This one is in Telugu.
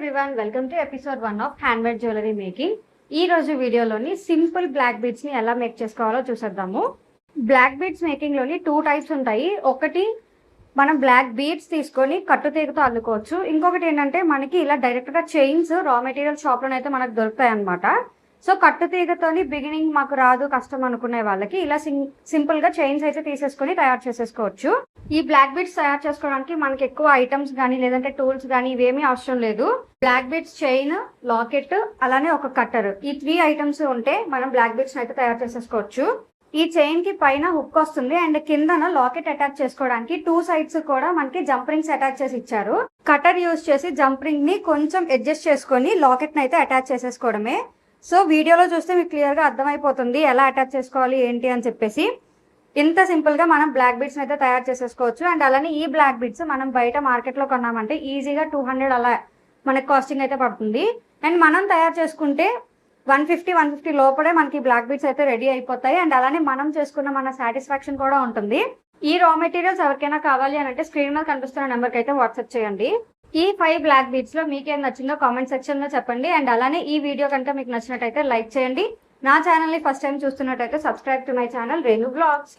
Everyone, welcome to episode 1 of handmade jewellery making. ఈ రోజు వీడియోలోని సింపుల్ బ్లాక్ బీడ్స్ ని ఎలా మేక్ చేసుకోవాలో చూసేద్దాము. బ్లాక్ బీడ్స్ మేకింగ్ లోని 2 టైప్స్ ఉంటాయి. ఒకటి మనం బ్లాక్ బీడ్స్ తీసుకొని కట్టుతీగతో అల్లుకోవచ్చు. ఇంకొకటి ఏంటంటే మనకి ఇలా డైరెక్ట్ గా చైన్స్ రా మెటీరియల్ షాప్ లోనైతే మనకు దొరుకుతాయి అనమాట. సో కట్టుతీగతోని బిగినింగ్ మాకు రాదు, కష్టం అనుకునే వాళ్ళకి ఇలా సింపుల్ గా చైన్స్ అయితే తీసేసుకొని తయారు చేసేసుకోవచ్చు. ఈ బ్లాక్ బీడ్స్ తయారు చేసుకోవడానికి మనకి ఎక్కువ ఐటమ్స్ కానీ లేదంటే టూల్స్ కానీ ఇవేమీ అవసరం లేదు. బ్లాక్ బీడ్స్ చైన్, లాకెట్, అలానే ఒక కట్టర్, ఈ 3 ఐటమ్స్ ఉంటే మనం బ్లాక్ బీడ్స్ అయితే తయారు చేసేసుకోవచ్చు. ఈ చైన్ కి పైన హుక్ వస్తుంది అండ్ కిందన లాకెట్ అటాచ్ చేసుకోవడానికి 2 సైడ్స్ కూడా మనకి జంప్ రింగ్స్ అటాచ్ చేసి ఇచ్చారు. కట్టర్ యూజ్ చేసి జంప్ రింగ్ ని కొంచెం అడ్జస్ట్ చేసుకొని లాకెట్ ని అయితే అటాచ్ చేసేసుకోవడమే. సో వీడియోలో చూస్తే మీకు క్లియర్ గా అర్థమైపోతుంది ఎలా అటాచ్ చేసుకోవాలి ఏంటి అని చెప్పేసి. ఇంత సింపుల్ గా మనం బ్లాక్ బీడ్స్ అయితే తయారు చేసేసుకోవచ్చు. అండ్ అలానే ఈ బ్లాక్ బీడ్స్ మనం బయట మార్కెట్ లో కొన్నామంటే ఈజీగా 200 అలా మనకి కాస్టింగ్ అయితే పడుతుంది. అండ్ మనం తయారు చేసుకుంటే 150 లోపలే మనకి బ్లాక్ బీడ్స్ అయితే రెడీ అయిపోతాయి. అండ్ అలానే మనం చేసుకున్న మన సాటిస్ఫాక్షన్ కూడా ఉంటుంది. ఈ రా మెటీరియల్స్ ఎవరికైనా కావాలి అని అంటే స్క్రీన్ మీద కనిపిస్తున్న నెంబర్కి అయితే వాట్సాప్ చేయండి. ఈ 5 బ్లాక్ బీడ్స్ లో మీకేం నచ్చిందో కామెంట్ సెక్షన్ లో చెప్పండి. అండ్ అలానే ఈ వీడియో కనుక మీకు నచ్చినట్టయితే లైక్ చేయండి. నా ఛానల్ ని ఫస్ట్ టైం చూస్తున్నట్టయితే subscribe to my channel Renu blogs.